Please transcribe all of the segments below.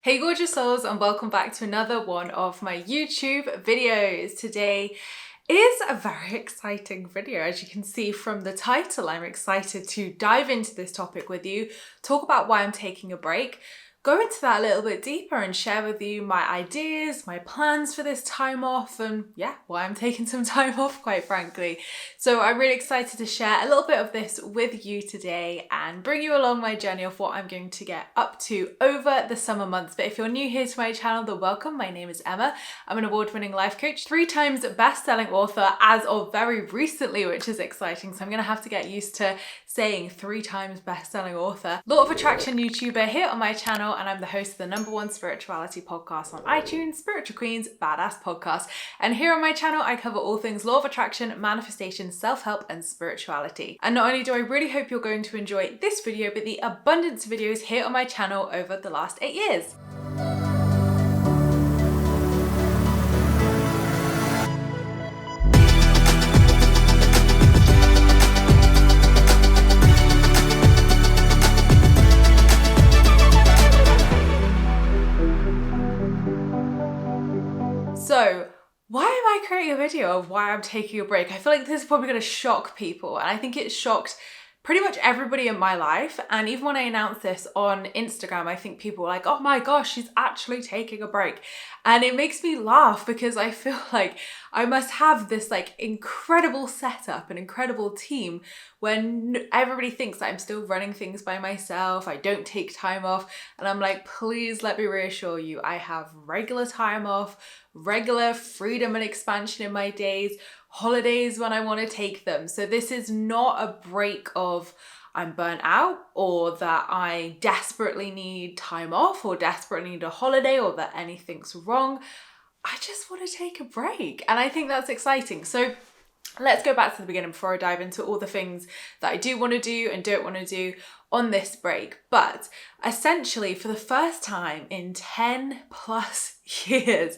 Hey gorgeous souls, and welcome back to another one of my YouTube videos. Today is a very exciting video. As you can see from the title, I'm excited to dive into this topic with you, talk about why I'm taking a break, go into that a little bit deeper and share with you my ideas, my plans for this time off, and yeah, why I'm taking some time off, quite frankly. So I'm really excited to share a little bit of this with you today and bring you along my journey of what I'm going to get up to over the summer months. But if you're new here to my channel, then welcome. My name is Emma. I'm an award-winning life coach, 3 times best-selling author as of very recently, which is exciting. So I'm gonna have to get used to saying 3 times best-selling author, law of attraction YouTuber here on my channel, and I'm the host of the #1 spirituality podcast on iTunes, Spiritual Queen's Badass Podcast. And here on my channel, I cover all things law of attraction, manifestation, self-help, and spirituality. And not only do I really hope you're going to enjoy this video, but the abundance of videos here on my channel over the last 8 years. So, why am I creating a video of why I'm taking a break? I feel like this is probably going to shock people, and I think it shocked pretty much everybody in my life. And even when I announced this on Instagram, I think people were like, oh my gosh, she's actually taking a break. And it makes me laugh because I feel like I must have this like incredible setup, an incredible team when everybody thinks that I'm still running things by myself. I don't take time off. And I'm like, please let me reassure you, I have regular time off, regular freedom and expansion in my days, holidays when I want to take them. So this is not a break of I'm burnt out or that I desperately need time off or desperately need a holiday or that anything's wrong. I just want to take a break. And I think that's exciting. So let's go back to the beginning before I dive into all the things that I do want to do and don't want to do on this break. But essentially, for the first time in 10 plus years,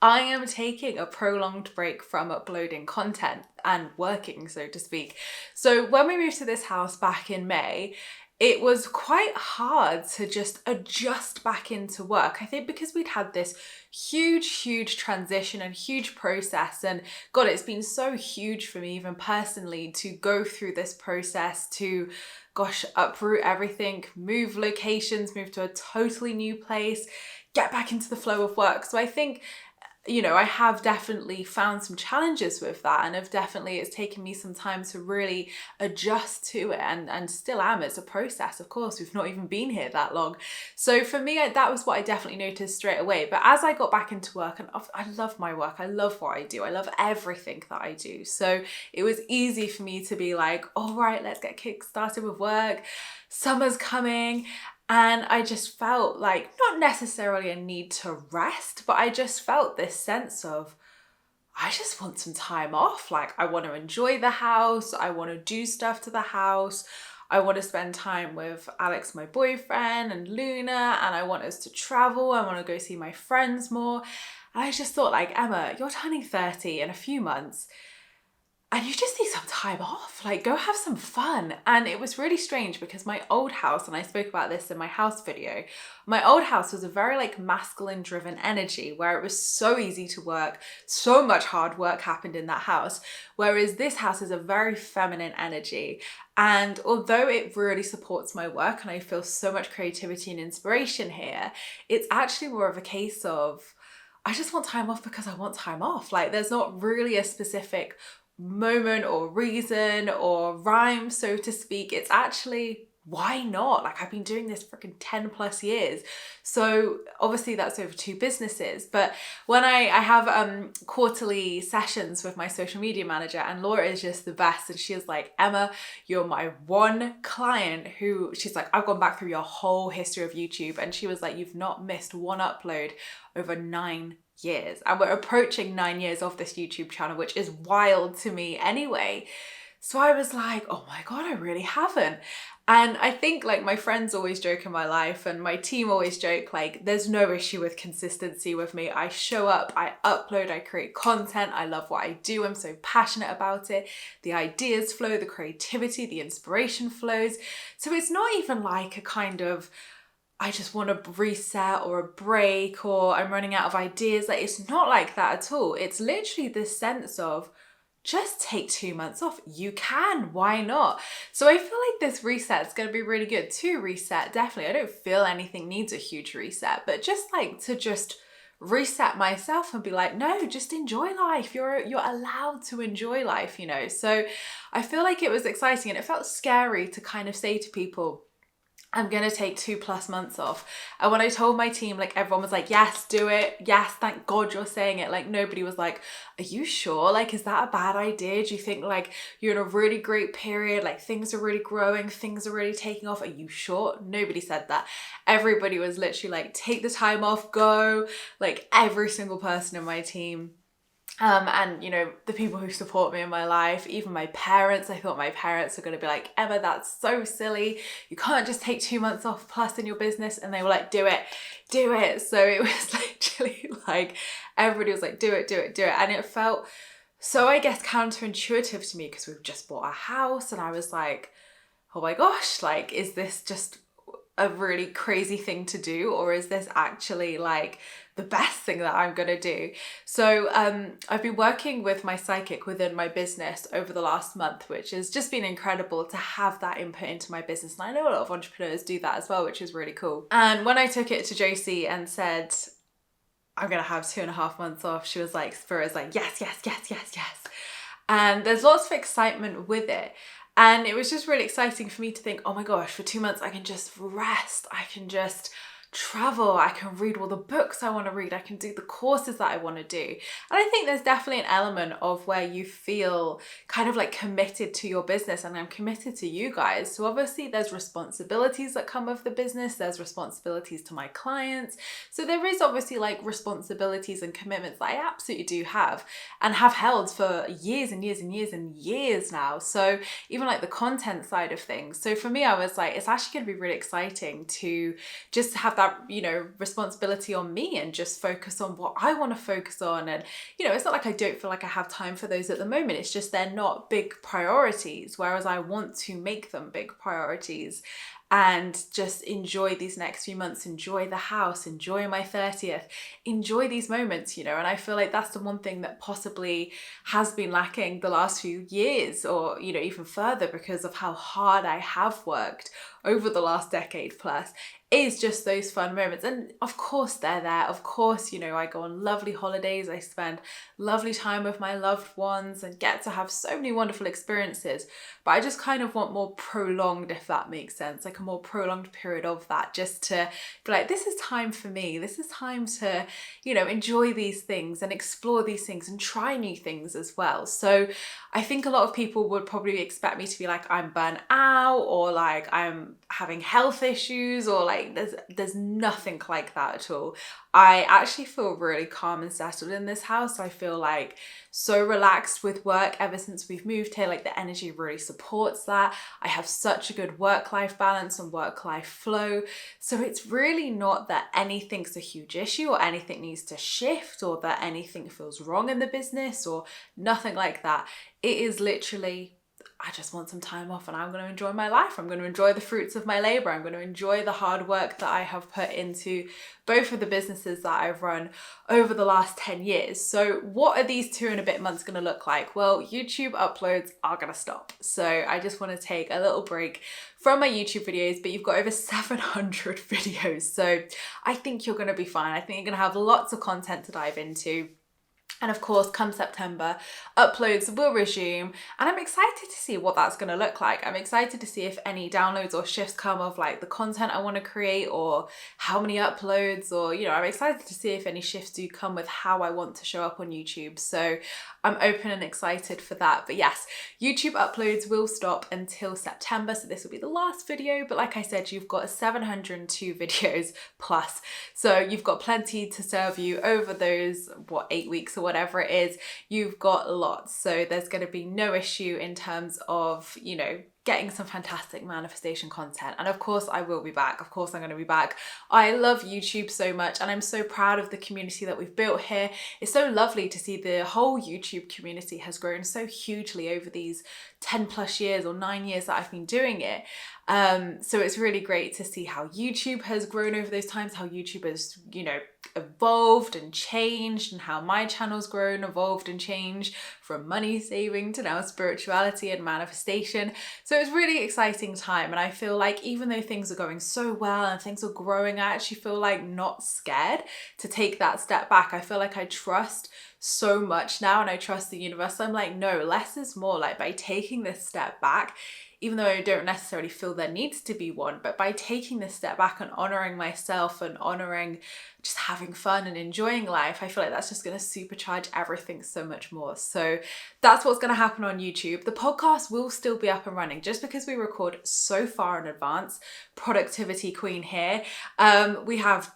I am taking a prolonged break from uploading content and working, so to speak. So when we moved to this house back in May, it was quite hard to just adjust back into work. I think because we'd had this huge transition and huge process, and God, it's been so huge for me even personally to go through this process to, gosh, uproot everything, move locations, move to a totally new place, get back into the flow of work. So I think, you know, I have definitely found some challenges with that, and it's taken me some time to really adjust to it, and still am. It's a process, of course. We've not even been here that long. So for me, that was what I definitely noticed straight away. But as I got back into work, and I love my work, I love what I do, I love everything that I do. So it was easy for me to be like, all right, let's get kick started with work. Summer's coming. And I just felt like, not necessarily a need to rest, but I just felt this sense of, I just want some time off. Like, I want to enjoy the house. I want to do stuff to the house. I want to spend time with Alex, my boyfriend, and Luna, and I want us to travel. I want to go see my friends more. And I just thought, like, Emma, you're turning 30 in a few months, and you just need some time off, like go have some fun. And it was really strange because my old house, and I spoke about this in my house video, my old house was a very like masculine driven energy where it was so easy to work, so much hard work happened in that house. Whereas this house is a very feminine energy. And although it really supports my work and I feel so much creativity and inspiration here, it's actually more of a case of, I just want time off because I want time off. Like there's not really a specific moment or reason or rhyme, so to speak. It's actually, why not? Like I've been doing this freaking 10 plus years. So obviously that's over 2 businesses. But when I have quarterly sessions with my social media manager, and Laura is just the best. And she is like, Emma, you're my one client who, she's like, I've gone back through your whole history of YouTube. And she was like, you've not missed one upload over 9 years. And we're approaching 9 years of this YouTube channel, which is wild to me anyway. So I was like, oh my God, I really haven't. And I think like my friends always joke in my life and my team always joke, like there's no issue with consistency with me. I show up, I upload, I create content. I love what I do. I'm so passionate about it. The ideas flow, the creativity, the inspiration flows. So it's not even like a kind of, I just want to reset or a break or I'm running out of ideas. Like, it's not like that at all. It's literally this sense of just take 2 months off. You can, why not? So I feel like this reset is going to be really good to reset. Definitely. I don't feel anything needs a huge reset, but just like to just reset myself and be like, no, just enjoy life. You're allowed to enjoy life, you know? So I feel like it was exciting and it felt scary to kind of say to people, I'm gonna take 2+ months off. And when I told my team, like everyone was like, yes, do it. Yes, thank God you're saying it. Like nobody was like, are you sure? Like, is that a bad idea? Do you think like you're in a really great period? Like things are really growing, things are really taking off. Are you sure? Nobody said that. Everybody was literally like, take the time off, go. Like every single person in my team. And you know, the people who support me in my life, even my parents, I thought my parents were going to be like, Emma, that's so silly. You can't just take 2 months off plus in your business. And they were like, do it, do it. So it was literally like, everybody was like, do it, do it, do it. And it felt so, I guess, counterintuitive to me because we've just bought a house and I was like, oh my gosh, like, is this just a really crazy thing to do, or is this actually like the best thing that I'm gonna do? So I've been working with my psychic within my business over the last month, which has just been incredible to have that input into my business. And I know a lot of entrepreneurs do that as well, which is really cool. And when I took it to Josie and said, I'm gonna have 2.5 months off, she was like, Spira's like, yes, yes, yes, yes, yes. And there's lots of excitement with it. And it was just really exciting for me to think, oh my gosh, for 2 months, I can just rest. I can just travel. I can read all the books I want to read. I can do the courses that I want to do. And I think there's definitely an element of where you feel kind of like committed to your business, and I'm committed to you guys. So obviously there's responsibilities that come with the business. There's responsibilities to my clients. So there is obviously like responsibilities and commitments that I absolutely do have and have held for years and years and years and years now. So even like the content side of things. So for me, I was like, it's actually going to be really exciting to just have that, you know, responsibility on me and just focus on what I want to focus on. And, you know, it's not like I don't feel like I have time for those at the moment. It's just they're not big priorities, whereas I want to make them big priorities and just enjoy these next few months, enjoy the house, enjoy my 30th, enjoy these moments, you know. And I feel like that's the one thing that possibly has been lacking the last few years, or, you know, even further because of how hard I have worked over the last decade plus, is just those fun moments. And of course they're there. Of course, you know, I go on lovely holidays, I spend lovely time with my loved ones and get to have so many wonderful experiences. But I just kind of want more prolonged, if that makes sense, like a more prolonged period of that, just to be like, this is time for me. This is time to, you know, enjoy these things and explore these things and try new things as well. So I think a lot of people would probably expect me to be like, I'm burnt out, or like I'm having health issues, or like there's nothing like that at all. I actually feel really calm and settled in this house. I feel like so relaxed with work ever since we've moved here. Like the energy really supports that. I have such a good work-life balance and work-life flow. So it's really not that anything's a huge issue or anything needs to shift or that anything feels wrong in the business or nothing like that. It is literally, I just want some time off and I'm going to enjoy my life. I'm going to enjoy the fruits of my labor. I'm going to enjoy the hard work that I have put into both of the businesses that I've run over the last 10 years. So what are these 2 and a bit months going to look like? Well, YouTube uploads are going to stop. So I just want to take a little break from my YouTube videos, but you've got over 700 videos. So I think you're going to be fine. I think you're going to have lots of content to dive into. And of course, come September, uploads will resume, and I'm excited to see what that's going to look like. I'm excited to see if any downloads or shifts come of like the content I want to create, or how many uploads, or, you know, I'm excited to see if any shifts do come with how I want to show up on YouTube. So I'm open and excited for that. But yes, YouTube uploads will stop until September. So this will be the last video. But like I said, you've got 702 videos plus. So you've got plenty to serve you over those, 8 weeks or whatever it is. You've got lots. So there's going to be no issue in terms of, you know, getting some fantastic manifestation content. And of course I will be back. Of course I'm going to be back. I love YouTube so much and I'm so proud of the community that we've built here. It's so lovely to see the whole YouTube community has grown so hugely over these 10 plus years or 9 years that I've been doing it. So it's really great to see how YouTube has grown over those times, how YouTube has, evolved and changed, and how my channel's grown, evolved and changed from money saving to now spirituality and manifestation. So it's really exciting time, and I feel like even though things are going so well and things are growing, I actually feel like not scared to take that step back. I feel like I trust so much now, and I trust the universe. I'm like, no, less is more. Like, by taking this step back, even though I don't necessarily feel there needs to be one, but by taking this step back and honoring myself and honoring just having fun and enjoying life, I feel like that's just going to supercharge everything so much more. So that's what's going to happen on YouTube. The podcast will still be up and running just because we record so far in advance. Productivity queen here. We have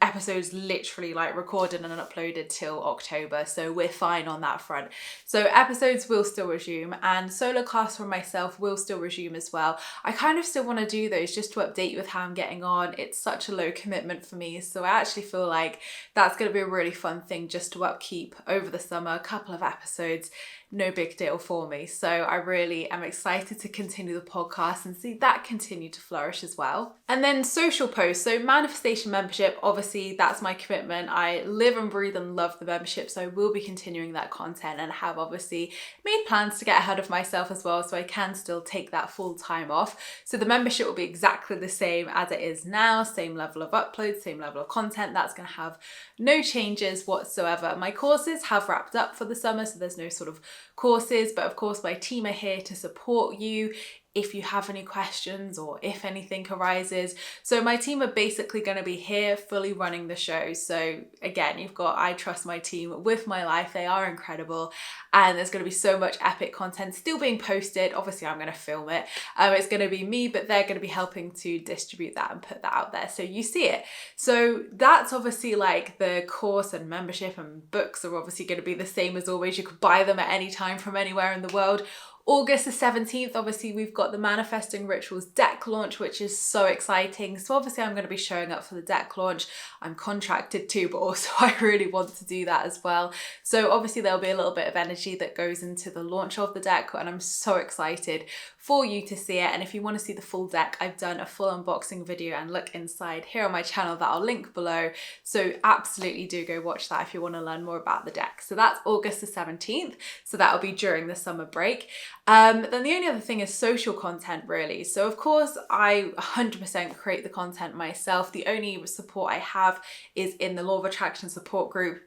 episodes literally like recorded and uploaded till October, so we're fine on that front. So episodes will still resume, and solo casts from myself will still resume as well. I kind of still want to do those just to update you with how I'm getting on. It's such a low commitment for me, so I actually feel like that's going to be a really fun thing just to upkeep over the summer. A couple of episodes, no big deal for me. So I really am excited to continue the podcast and see that continue to flourish as well. And then social posts. So manifestation membership, obviously that's my commitment. I live and breathe and love the membership, so I will be continuing that content, and have obviously made plans to get ahead of myself as well, so I can still take that full time off. So the membership will be exactly the same as it is now, same level of uploads, same level of content. That's going to have no changes whatsoever. My courses have wrapped up for the summer, so there's no sort of courses, but of course my team are here to support you if you have any questions or if anything arises. So my team are basically going to be here fully running the show. So again, you've got, I trust my team with my life. They are incredible, and there's going to be so much epic content still being posted. Obviously I'm going to film it. It's going to be me, but they're going to be helping to distribute that and put that out there so you see it. So that's obviously like the course and membership, and books are obviously going to be the same as always. You could buy them at any time from anywhere in the world. August the 17th, obviously we've got the Manifesting Rituals deck launch, which is so exciting. So obviously I'm going to be showing up for the deck launch. I'm contracted to, but also I really want to do that as well. So obviously there'll be a little bit of energy that goes into the launch of the deck, and I'm so excited for you to see it. And if you want to see the full deck, I've done a full unboxing video and look inside here on my channel that I'll link below. So absolutely do go watch that if you want to learn more about the deck. So that's August the 17th. So that'll be during the summer break. Then the only other thing is social content, really. So of course I 100% create the content myself. The only support I have is in the Law of Attraction support group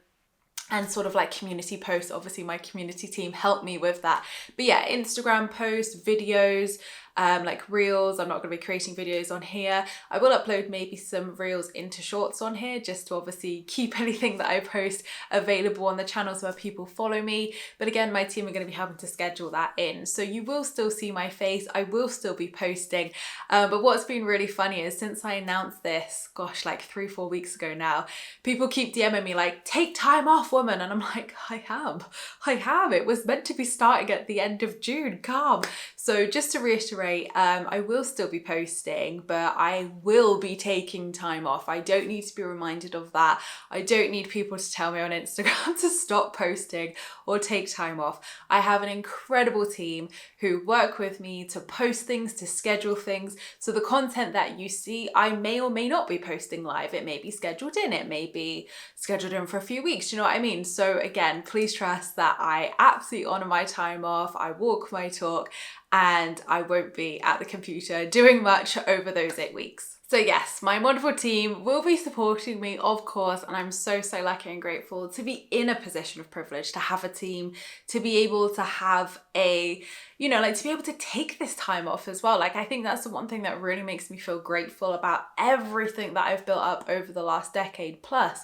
and sort of like community posts. Obviously my community team helped me with that. But yeah, Instagram posts, videos, like reels. I'm not going to be creating videos on here. I will upload maybe some reels into shorts on here just to obviously keep anything that I post available on the channels where people follow me. But again, my team are going to be having to schedule that in. So you will still see my face. I will still be posting. But what's been really funny is since I announced this, gosh, like 3-4 weeks ago now, people keep DMing me like, take time off, woman. And I'm like, I have. It was meant to be starting at the end of June, calm. So just to reiterate, I will still be posting, but I will be taking time off. I don't need to be reminded of that. I don't need people to tell me on Instagram to stop posting or take time off. I have an incredible team who work with me to post things, to schedule things. So the content that you see, I may or may not be posting live. It may be scheduled in, it may be scheduled in for a few weeks. Do you know what I mean? So again, please trust that I absolutely honor my time off. I walk my talk, and I won't be at the computer doing much over those 8 weeks. So yes, my wonderful team will be supporting me, of course, and I'm so lucky and grateful to be in a position of privilege, to have a team, to be able to have a, like to be able to take this time off as well. Like I think that's the one thing that really makes me feel grateful about everything that I've built up over the last decade plus,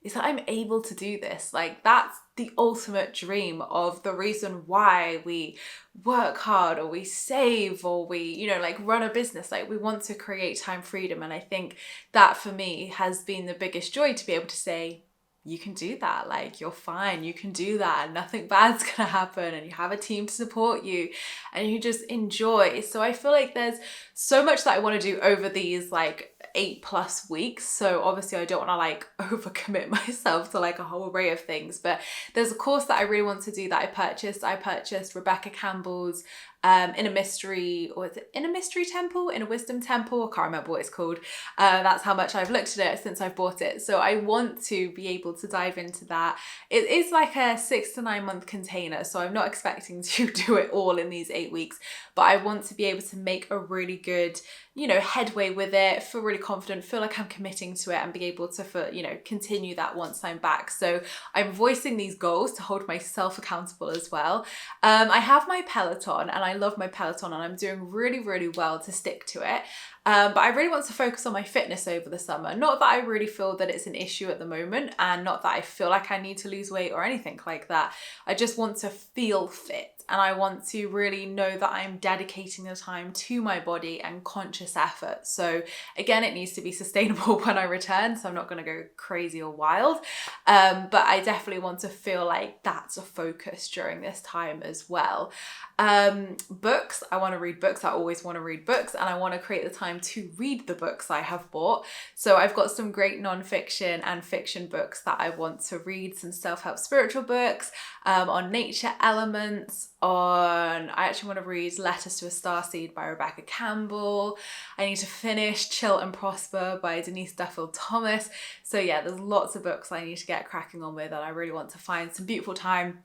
is that I'm able to do this. Like that's the ultimate dream of the reason why we work hard or we save or we, like run a business. Like we want to create time freedom. And I think that for me has been the biggest joy, to be able to say, you can do that. Like you're fine. You can do that. And nothing bad's going to happen. And you have a team to support you and you just enjoy. So I feel like there's so much that I want to do over these like 8+ weeks. So obviously I don't want to like overcommit myself to like a whole array of things, but there's a course that I really want to do that I purchased Rebecca Campbell's in a mystery, or is it in a mystery temple, in a wisdom temple? I can't remember what it's called. That's how much I've looked at it since I've bought it. So I want to be able to dive into that. It is like a 6 to 9 month container, so I'm not expecting to do it all in these 8 weeks, but I want to be able to make a really good, headway with it, feel really confident, feel like I'm committing to it, and be able to, continue that once I'm back. So I'm voicing these goals to hold myself accountable as well. I have my Peloton, and I love my Peloton, and I'm doing really, really well to stick to it. But I really want to focus on my fitness over the summer. Not that I really feel that it's an issue at the moment, and not that I feel like I need to lose weight or anything like that. I just want to feel fit, and I want to really know that I'm dedicating the time to my body and conscious effort. So again, it needs to be sustainable when I return, so I'm not going to go crazy or wild. But I definitely want to feel like that's a focus during this time as well. Books, I want to read books. I always want to read books, and I want to create the time to read the books I have bought. So I've got some great non-fiction and fiction books that I want to read, some self-help spiritual books on nature elements, I actually want to read Letters to a Starseed by Rebecca Campbell. I need to finish Chill and Prosper by Denise Duffield Thomas. So yeah, there's lots of books I need to get cracking on with, and I really want to find some beautiful time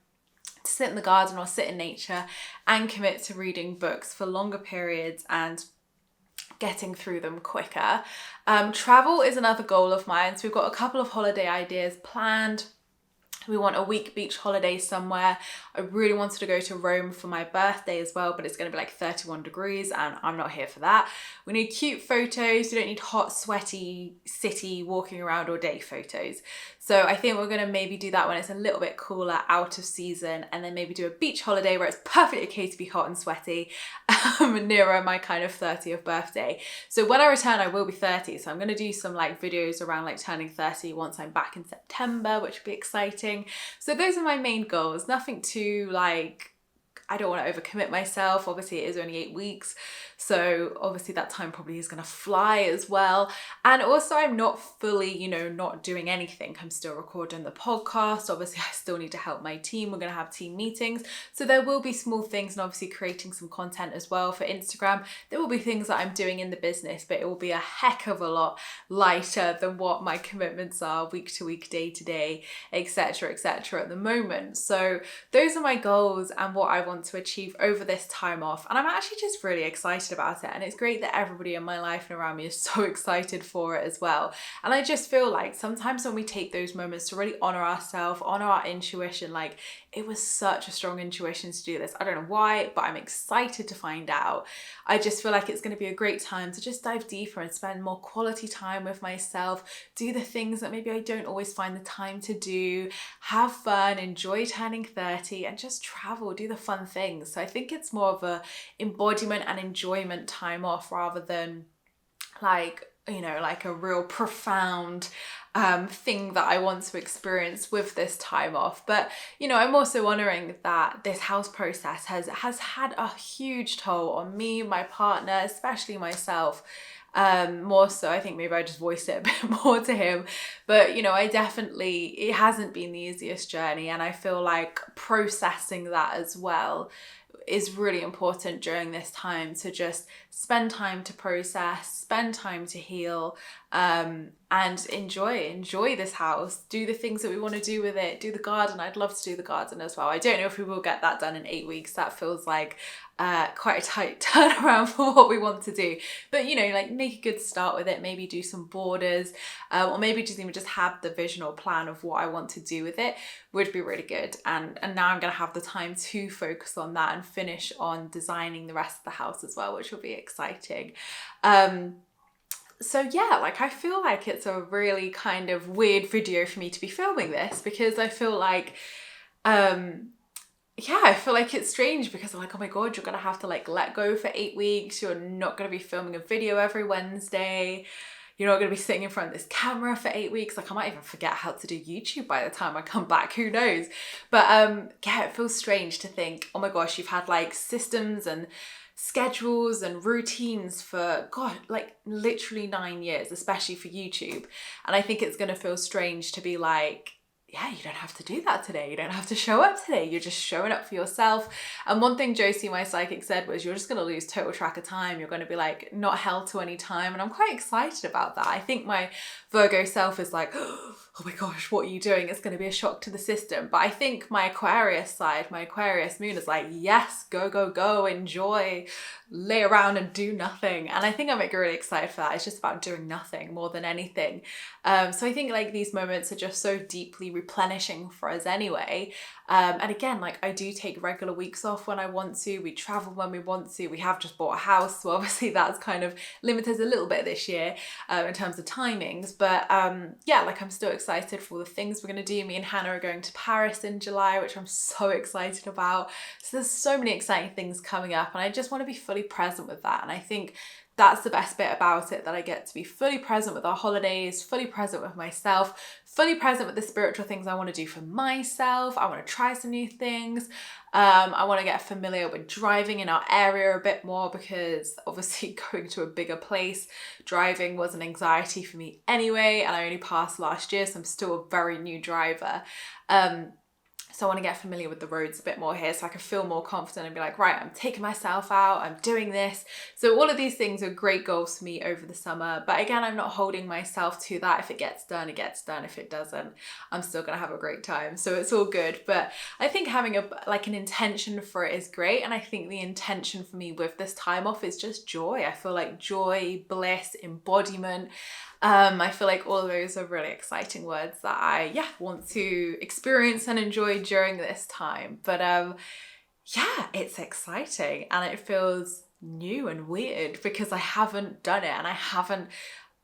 to sit in the garden or sit in nature and commit to reading books for longer periods and getting through them quicker. Travel is another goal of mine. So we've got a couple of holiday ideas planned. We want a week beach holiday somewhere. I really wanted to go to Rome for my birthday as well, but it's going to be like 31 degrees and I'm not here for that. We need cute photos. We don't need hot, sweaty city walking around all day photos. So I think we're going to maybe do that when it's a little bit cooler, out of season, and then maybe do a beach holiday where it's perfectly okay to be hot and sweaty nearer my kind of 30th birthday. So when I return, I will be 30. So I'm going to do some like videos around like turning 30 once I'm back in September, which will be exciting. So those are my main goals. Nothing too like, I don't want to overcommit myself. Obviously it is only 8 weeks. So obviously that time probably is going to fly as well. And also I'm not fully, not doing anything. I'm still recording the podcast. Obviously I still need to help my team. We're going to have team meetings. So there will be small things, and obviously creating some content as well for Instagram. There will be things that I'm doing in the business, but it will be a heck of a lot lighter than what my commitments are week to week, day to day, etc., at the moment. So those are my goals and what I want to achieve over this time off. And I'm actually just really excited about it, and it's great that everybody in my life and around me is so excited for it as well. And I just feel like sometimes when we take those moments to really honor ourselves, honor our intuition, like it was such a strong intuition to do this. I don't know why, but I'm excited to find out. I just feel like it's going to be a great time to just dive deeper and spend more quality time with myself, do the things that maybe I don't always find the time to do, have fun, enjoy turning 30, and just travel, do the fun things. So I think it's more of a embodiment and enjoyment time off rather than like a real profound thing that I want to experience with this time off. But I'm also honoring that this house process has had a huge toll on me, my partner, especially myself. More so, I think maybe I just voiced it a bit more to him, but it hasn't been the easiest journey, and I feel like processing that as well is really important during this time, to just spend time to process, spend time to heal, and enjoy this house, do the things that we want to do with it, do the garden. I'd love to do the garden as well. I don't know if we will get that done in 8 weeks. That feels like quite a tight turnaround for what we want to do, but like make a good start with it, maybe do some borders, or maybe just even just have the vision or plan of what I want to do with it would be really good. And now I'm gonna have the time to focus on that and finish on designing the rest of the house as well, which will be exciting. So yeah, like I feel like it's a really kind of weird video for me to be filming this, because I feel like I feel like it's strange, because I'm like, oh my god, you're gonna have to like let go for 8 weeks. You're not gonna be filming a video every Wednesday. You're not gonna be sitting in front of this camera for 8 weeks. Like I might even forget how to do YouTube by the time I come back, who knows? But it feels strange to think, oh my gosh, you've had like systems and schedules and routines for like literally 9 years, especially for YouTube. And I think it's gonna feel strange to be like, yeah, you don't have to do that today. You don't have to show up today. You're just showing up for yourself. And one thing Josie, my psychic, said was, you're just going to lose total track of time. You're going to be like not held to any time. And I'm quite excited about that. I think my Virgo self is like, oh my gosh, what are you doing? It's going to be a shock to the system. But I think my Aquarius side, my Aquarius moon is like, yes, go, go, go, enjoy, lay around and do nothing. And I think I'm like really excited for that. It's just about doing nothing more than anything. So I think like these moments are just so deeply replenishing for us anyway. And again, like I do take regular weeks off when I want to. We travel when we want to. We have just bought a house, so obviously that's kind of limited a little bit this year in terms of timings. But yeah, like I'm still excited for all the things we're going to do. Me and Hannah are going to Paris in July, which I'm so excited about. So there's so many exciting things coming up, and I just want to be fully present with that. And I think that's the best bit about it, that I get to be fully present with our holidays, fully present with myself, fully present with the spiritual things I want to do for myself. I want to try some new things. I want to get familiar with driving in our area a bit more, because obviously going to a bigger place, driving was an anxiety for me anyway, and I only passed last year, so I'm still a very new driver. So I want to get familiar with the roads a bit more here, so I can feel more confident and be like, right, I'm taking myself out, I'm doing this. So all of these things are great goals for me over the summer. But again, I'm not holding myself to that. If it gets done, it gets done. If it doesn't, I'm still going to have a great time. So it's all good. But I think having an intention for it is great. And I think the intention for me with this time off is just joy. I feel like joy, bliss, embodiment. I feel like all of those are really exciting words that I want to experience and enjoy during this time. But yeah, it's exciting, and it feels new and weird because I haven't done it, and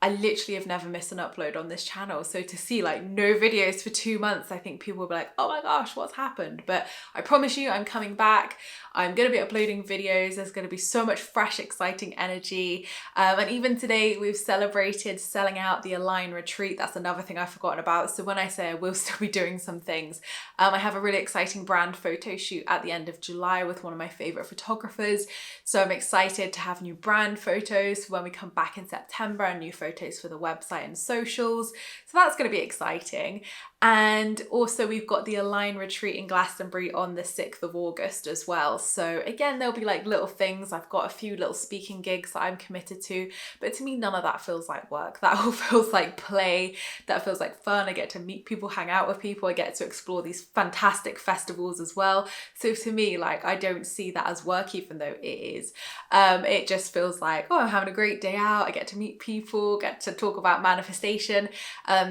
I literally have never missed an upload on this channel. So to see like no videos for 2 months, I think people will be like, oh my gosh, what's happened? But I promise you, I'm coming back. I'm going to be uploading videos. There's going to be so much fresh, exciting energy. And even today we've celebrated selling out the Align retreat. That's another thing I've forgotten about. So when I say I will still be doing some things, I have a really exciting brand photo shoot at the end of July with one of my favorite photographers. So I'm excited to have new brand photos when we come back in September, and new photos for the website and socials. So that's going to be exciting. And also we've got the Align retreat in Glastonbury on the 6th of August as well. So again, there'll be like little things. I've got a few little speaking gigs that I'm committed to, but to me, none of that feels like work. That all feels like play. That feels like fun. I get to meet people, hang out with people. I get to explore these fantastic festivals as well. So to me, like, I don't see that as work, even though it is. It just feels like, oh, I'm having a great day out. I get to meet people, get to talk about manifestation.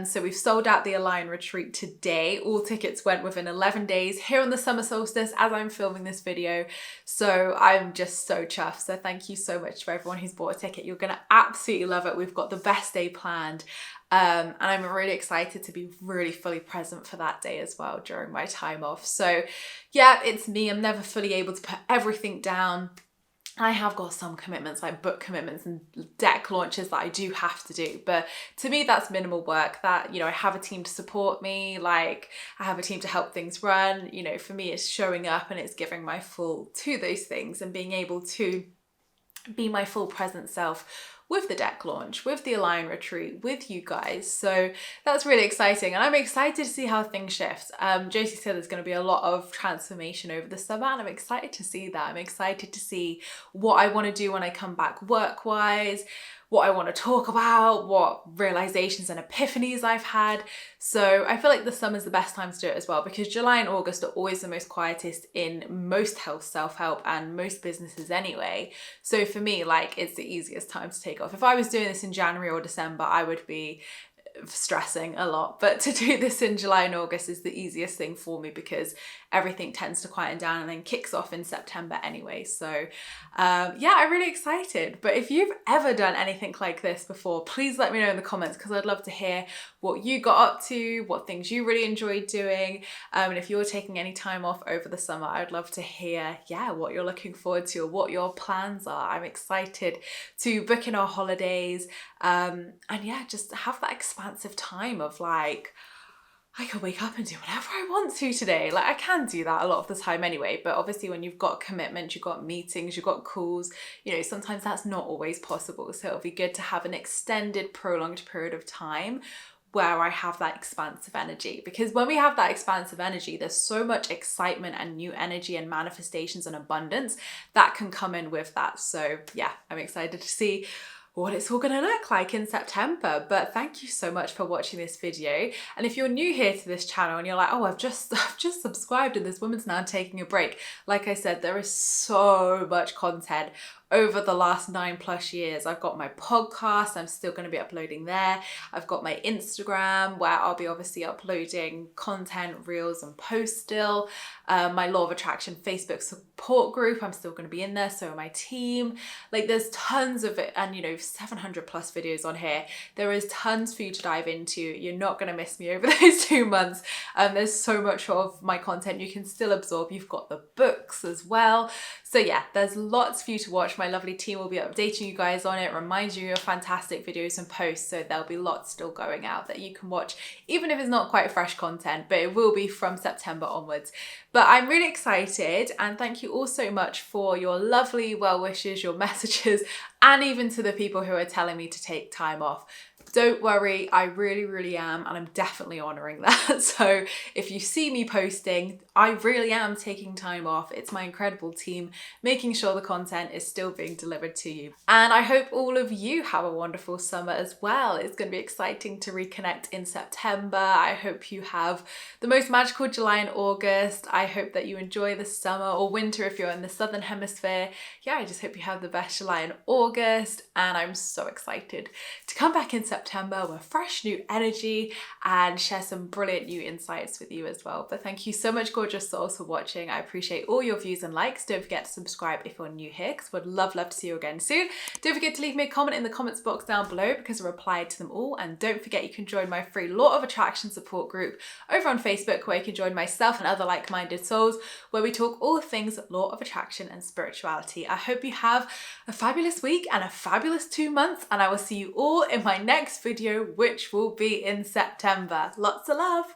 So we've sold out the Align retreat today. All tickets went within 11 days here on the summer solstice as I'm filming this video. So I'm just so chuffed. So thank you so much for everyone who's bought a ticket. You're going to absolutely love it. We've got the best day planned. And I'm really excited to be really fully present for that day as well during my time off. So yeah, it's me. I'm never fully able to put everything down. I have got some commitments, like book commitments and deck launches that I do have to do. But to me, that's minimal work. That, you know, I have a team to support me. Like, I have a team to help things run. You know, for me, it's showing up and it's giving my full to those things and being able to be my full present self with the deck launch, with the Align retreat, with you guys. So that's really exciting. And I'm excited to see how things shift. Josie said there's going to be a lot of transformation over the summer, and I'm excited to see that. I'm excited to see what I want to do when I come back work-wise, what I want to talk about, what realizations and epiphanies I've had. So I feel like the summer's the best time to do it as well, because July and August are always the most quietest in most health, self-help and most businesses anyway. So for me, like, it's the easiest time to take off. If I was doing this in January or December, I would be stressing a lot, but to do this in July and August is the easiest thing for me because everything tends to quieten down and then kicks off in September anyway. So yeah, I'm really excited. But if you've ever done anything like this before, please let me know in the comments, because I'd love to hear what you got up to, what things you really enjoyed doing. And if you're taking any time off over the summer, I'd love to hear, yeah, what you're looking forward to or what your plans are. I'm excited to book in our holidays and yeah, just have that expansive time of like, I can wake up and do whatever I want to today. Like, I can do that a lot of the time anyway, but obviously when you've got commitments, you've got meetings, you've got calls, you know, sometimes that's not always possible. So it'll be good to have an extended, prolonged period of time where I have that expansive energy, because when we have that expansive energy, there's so much excitement and new energy and manifestations and abundance that can come in with that. So yeah, I'm excited to see what it's all gonna look like in September. But thank you so much for watching this video. And if you're new here to this channel and you're like, oh, I've just subscribed and this woman's now taking a break. Like I said, there is so much content over the last 9+ years. I've got my podcast, I'm still going to be uploading there. I've got my Instagram where I'll be obviously uploading content, reels and posts still. My Law of Attraction Facebook support group, I'm still going to be in there, so my team. Like there's tons of it, and 700+ videos on here. There is tons for you to dive into. You're not going to miss me over those 2 months. There's so much of my content you can still absorb. You've got the books as well. So yeah, there's lots for you to watch. My lovely team will be updating you guys on it, remind you of fantastic videos and posts. So there'll be lots still going out that you can watch, even if it's not quite fresh content, but it will be from September onwards. But I'm really excited, and thank you all so much for your lovely well wishes, your messages, and even to the people who are telling me to take time off. Don't worry, I really am, and I'm definitely honouring that. So if you see me posting, I really am taking time off. It's my incredible team making sure the content is still being delivered to you. And I hope all of you have a wonderful summer as well. It's going to be exciting to reconnect in September. I hope you have the most magical July and August. I hope that you enjoy the summer or winter if you're in the Southern Hemisphere. Yeah, I just hope you have the best July and August, and I'm so excited to come back in September with fresh new energy and share some brilliant new insights with you as well. But thank you so much, gorgeous souls, for watching. I appreciate all your views and likes. Don't forget to subscribe if you're new here, because would love to see you again soon. Don't forget to leave me a comment in the comments box down below, because I replied to them all. And don't forget, you can join my free Law of Attraction support group over on Facebook, where you can join myself and other like-minded souls, where we talk all things Law of Attraction and spirituality. I hope you have a fabulous week and a fabulous 2 months, and I will see you all in my next video, which will be in September. Lots of love.